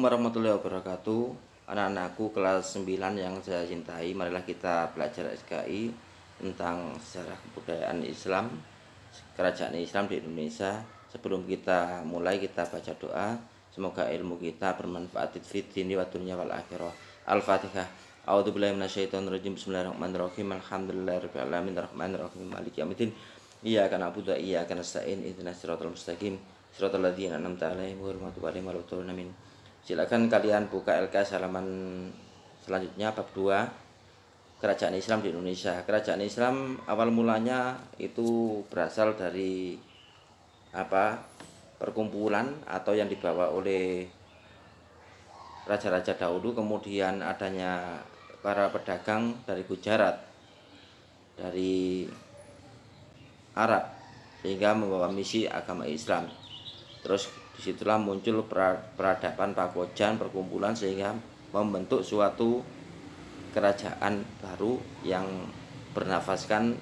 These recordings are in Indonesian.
warahmatullahi wabarakatuh. Anak-anakku kelas 9 yang saya cintai, marilah kita belajar SKI tentang sejarah kebudayaan Islam, kerajaan Islam di Indonesia. Sebelum kita mulai, kita baca doa. Semoga ilmu kita bermanfaat fid dini wa dunya wal akhirah. Al-Fatihah. A'udzubillahi minasyaitonirrajim. Bismillahirrahmanirrahim. Alhamdulillahirabbil alamin arrahmanirrahim maliki yaumiddin. Iyyaka na'budu wa iyyaka nasta'in. Ihdinas siratal mustaqim. Siratal ladzina an'amta 'alaihim ghairil maghdubi 'alaihim waladdallin. Silakan kalian buka LKS halaman selanjutnya bab 2, Kerajaan Islam di Indonesia. Kerajaan Islam awal mulanya itu berasal dari perkumpulan atau yang dibawa oleh raja-raja dahulu, kemudian adanya para pedagang dari Gujarat, dari Arab, sehingga membawa misi agama Islam. Terus disitulah muncul peradaban Pakojan, perkumpulan, sehingga membentuk suatu kerajaan baru yang bernafaskan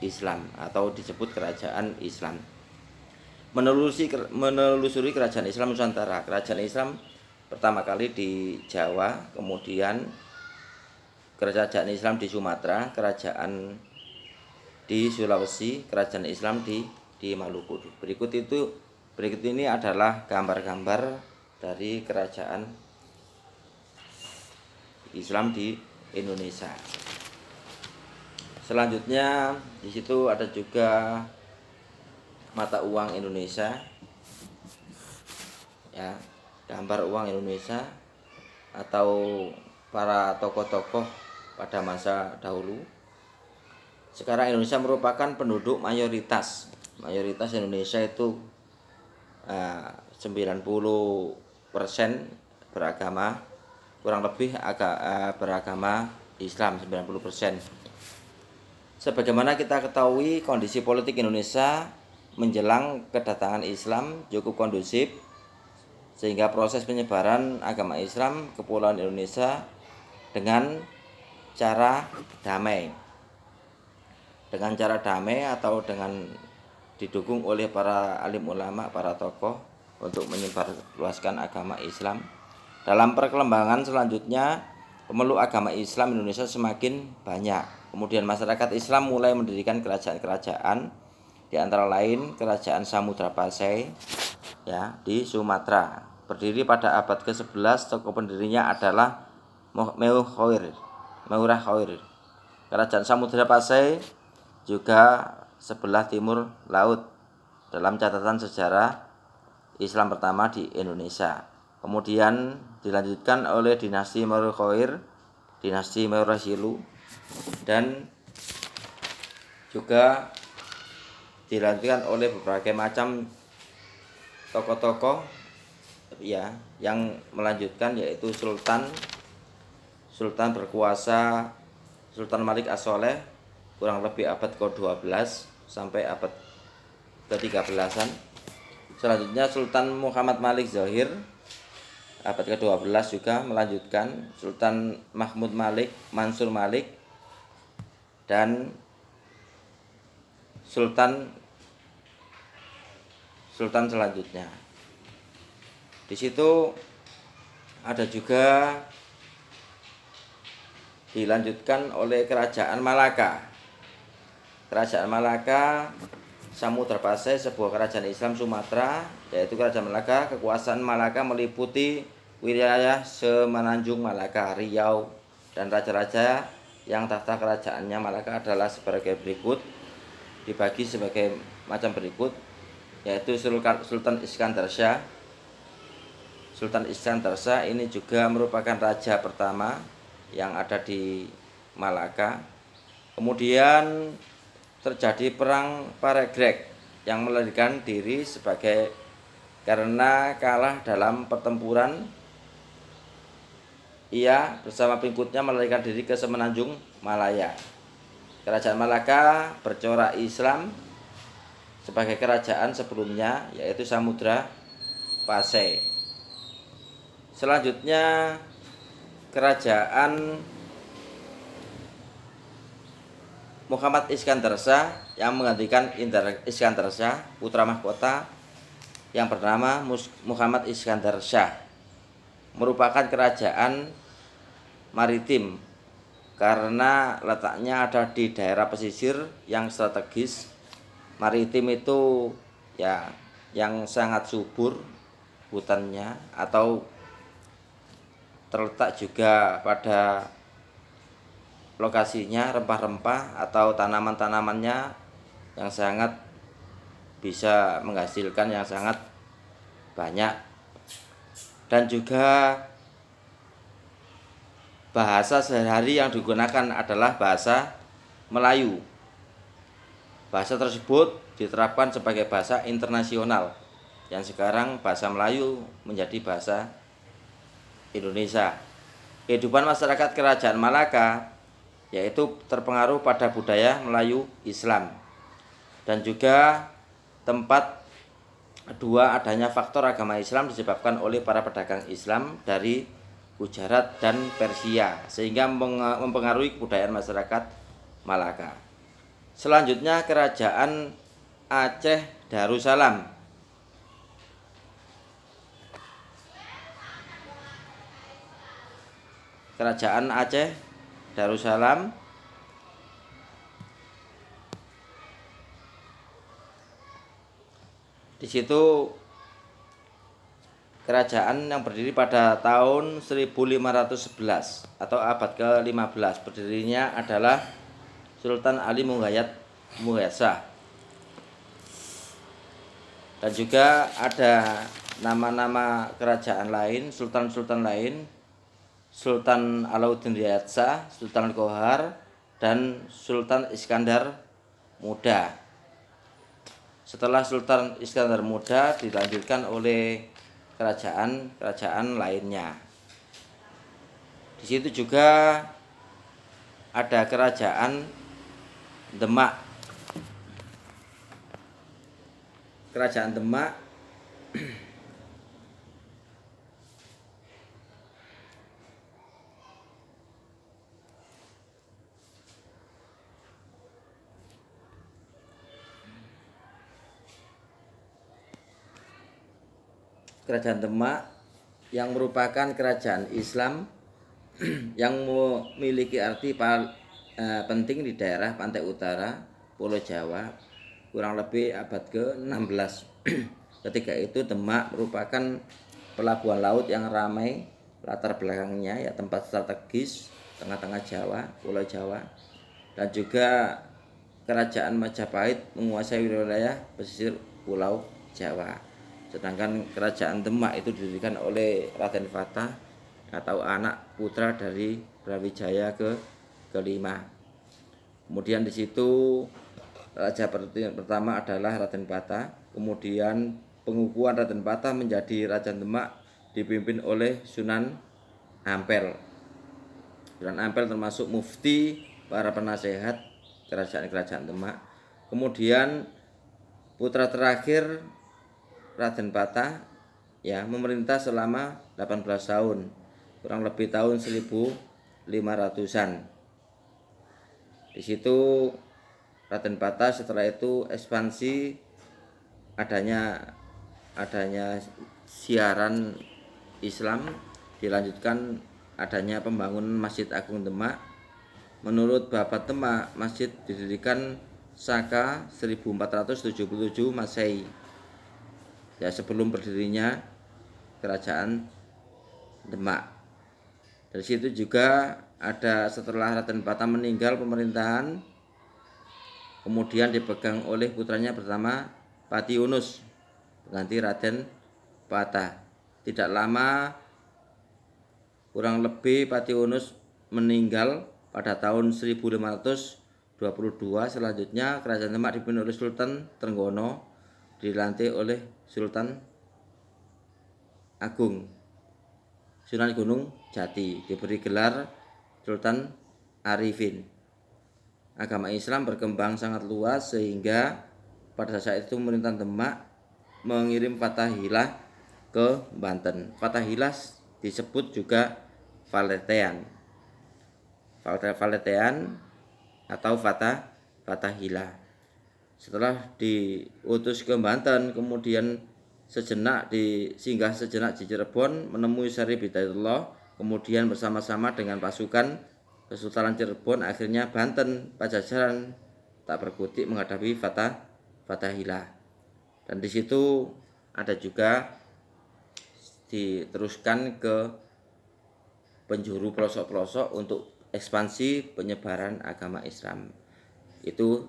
Islam atau disebut kerajaan Islam. Menelusuri kerajaan Islam Nusantara. Kerajaan Islam pertama kali di Jawa, kemudian kerajaan Islam di Sumatera, kerajaan di Sulawesi, kerajaan Islam di Maluku. Berikut ini adalah gambar-gambar dari kerajaan Islam di Indonesia. Selanjutnya di situ ada juga mata uang Indonesia, ya, gambar uang Indonesia atau para tokoh-tokoh pada masa dahulu. Sekarang Indonesia merupakan penduduk mayoritas Indonesia itu 90% beragama, kurang lebih beragama Islam 90%. Sebagaimana kita ketahui, kondisi politik Indonesia menjelang kedatangan Islam cukup kondusif, sehingga proses penyebaran agama Islam ke Kepulauan Indonesia dengan cara damai. Dengan cara damai atau dengan didukung oleh para alim ulama, para tokoh untuk menyebarluaskan agama Islam. Dalam perkembangan selanjutnya, pemeluk agama Islam Indonesia semakin banyak. Kemudian masyarakat Islam mulai mendirikan kerajaan-kerajaan, di antara lain Kerajaan Samudra Pasai, ya, di Sumatera. Berdiri pada abad ke-11, tokoh pendirinya adalah Meurah Khair. Kerajaan Samudra Pasai juga sebelah timur laut dalam catatan sejarah Islam pertama di Indonesia. Kemudian dilanjutkan oleh dinasti Meurah Khair, dinasti Meurah Silu, dan juga dilanjutkan oleh berbagai macam tokoh-tokoh, ya, yang melanjutkan, yaitu Sultan berkuasa, Sultan Malik As-Sholeh, kurang lebih abad ke-12 sampai abad ke-13-an. Selanjutnya Sultan Muhammad Malik Zohir, abad ke-12 juga melanjutkan. Sultan Mahmud Malik, Mansur Malik, dan Sultan selanjutnya. Di situ ada juga dilanjutkan oleh Kerajaan Malaka. Kerajaan Malaka Samudra Pasai, sebuah kerajaan Islam Sumatera, yaitu Kerajaan Malaka. Kekuasaan Malaka meliputi wilayah Semenanjung Malaka, Riau, dan raja-raja yang tahta kerajaannya Malaka adalah sebagai berikut, dibagi sebagai macam berikut, yaitu Sultan Iskandar Shah. Sultan Iskandar Shah ini juga merupakan raja pertama yang ada di Malaka. Kemudian terjadi perang Paregreg yang melarikan diri karena kalah dalam pertempuran. Ia bersama pengikutnya melarikan diri ke Semenanjung Malaya. Kerajaan Malaka bercorak Islam sebagai kerajaan sebelumnya, yaitu Samudra Pasai. Selanjutnya Kerajaan Muhammad Iskandar Shah yang menggantikan Iskandar Shah, putra mahkota yang bernama Muhammad Iskandar Shah. merupakan kerajaan maritim karena letaknya ada di daerah pesisir yang strategis. Maritim itu ya yang sangat subur hutannya, atau terletak juga pada lokasinya rempah-rempah atau tanaman-tanamannya yang sangat bisa menghasilkan yang sangat banyak. Dan juga bahasa sehari-hari yang digunakan adalah bahasa Melayu. Bahasa tersebut diterapkan sebagai bahasa internasional, yang sekarang bahasa Melayu menjadi bahasa Indonesia. Kehidupan masyarakat Kerajaan Malaka yaitu terpengaruh pada budaya Melayu Islam, dan juga tempat kedua adanya faktor agama Islam disebabkan oleh para pedagang Islam dari Gujarat dan Persia, sehingga mempengaruhi kebudayaan masyarakat Malaka. Selanjutnya Kerajaan Aceh Darussalam. Kerajaan Aceh Darussalam di situ kerajaan yang berdiri pada tahun 1511 atau abad ke-15. Berdirinya adalah Sultan Ali Muhayyad. Dan juga ada nama-nama kerajaan lain, sultan-sultan lain, Sultan Alauddin Riyad Shah, Sultan Al-Qahar, dan Sultan Iskandar Muda. Setelah Sultan Iskandar Muda dilanjutkan oleh kerajaan-kerajaan lainnya. Di situ juga ada Kerajaan Demak. Kerajaan Demak yang merupakan kerajaan Islam yang memiliki arti penting di daerah pantai utara Pulau Jawa kurang lebih abad ke-16. Ketika itu Demak merupakan pelabuhan laut yang ramai, latar belakangnya ya tempat strategis tengah-tengah Jawa, Pulau Jawa, dan juga Kerajaan Majapahit menguasai wilayah pesisir Pulau Jawa. Sedangkan Kerajaan Demak itu didirikan oleh Raden Fatah atau anak putra dari Brawijaya kelima. Kemudian di situ raja pertama adalah Raden Patah. Kemudian pengukuhan Raden Patah menjadi Raja Demak dipimpin oleh Sunan Ampel. Sunan Ampel termasuk mufti para penasehat kerajaan-kerajaan Demak. Kemudian putra terakhir Raden Patah ya memerintah selama 18 tahun, kurang lebih tahun 1500-an. Di situ Raden Patah setelah itu ekspansi adanya siaran Islam, dilanjutkan adanya pembangunan Masjid Agung Demak. Menurut Bapak Demak, masjid didirikan Saka 1477 Masehi. Ya, sebelum berdirinya Kerajaan Demak. Dari situ juga ada setelah Raden Patah meninggal pemerintahan kemudian dipegang oleh putranya pertama Pati Yunus berganti Raden Patah. Tidak lama kurang lebih Pati Yunus meninggal pada tahun 1522. Selanjutnya Kerajaan Demak dipimpin oleh Sultan Trenggono, dilantik oleh Sultan Agung Sunan Gunung Jati, diberi gelar Sultan Arifin. Agama Islam berkembang sangat luas sehingga pada saat itu pemerintahan Demak mengirim Fathahilah ke Banten. Fathahilah disebut juga Valetean atau Fathahilah. Setelah diutus ke Banten, kemudian singgah sejenak di Cirebon, menemui Syarif Hidayatullah, kemudian bersama-sama dengan pasukan Kesultanan Cirebon akhirnya Banten Pajajaran tak berkutik menghadapi Fatahillah. Dan di situ ada juga diteruskan ke penjuru pelosok-pelosok untuk ekspansi penyebaran agama Islam. Itu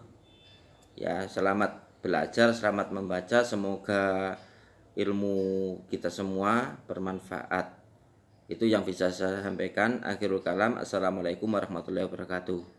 ya, selamat belajar, selamat membaca, semoga ilmu kita semua bermanfaat. Itu yang bisa saya sampaikan. Akhirul kalam. Assalamualaikum warahmatullahi wabarakatuh.